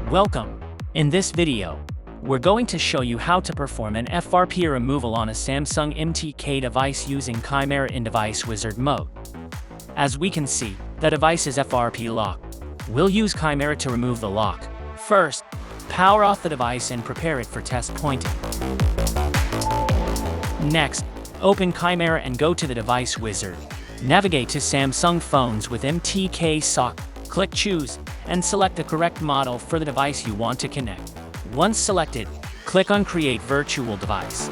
Welcome! In this video, we're going to show you how to perform an FRP removal on a Samsung MTK device using Chimera in Device Wizard mode. As we can see, the device is FRP locked. We'll use Chimera to remove the lock. First, power off the device and prepare it for test pointing. Next, open Chimera and go to the Device Wizard. Navigate to Samsung phones with MTK socket. Click Choose and select the correct model for the device you want to connect. Once selected, click on Create Virtual Device.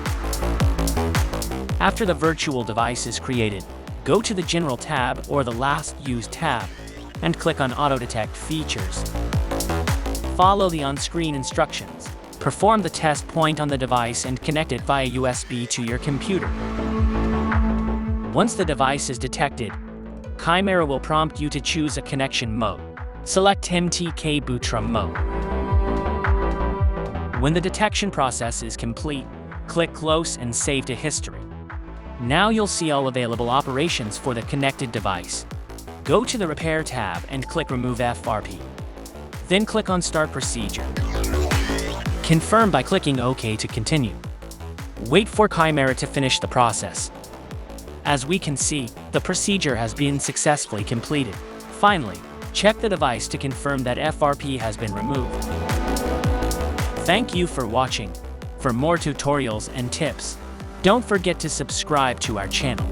After the virtual device is created, go to the General tab or the Last Used tab and click on Auto Detect Features. Follow the on-screen instructions. Perform the test point on the device and connect it via USB to your computer. Once the device is detected, Chimera will prompt you to choose a connection mode. Select MTK Bootrom mode. When the detection process is complete, click Close and save to history. Now you'll see all available operations for the connected device. Go to the Repair tab and click Remove FRP. Then click on Start Procedure. Confirm by clicking OK to continue. Wait for Chimera to finish the process. As we can see, the procedure has been successfully completed. Finally, check the device to confirm that FRP has been removed. Thank you for watching. For more tutorials and tips, don't forget to subscribe to our channel.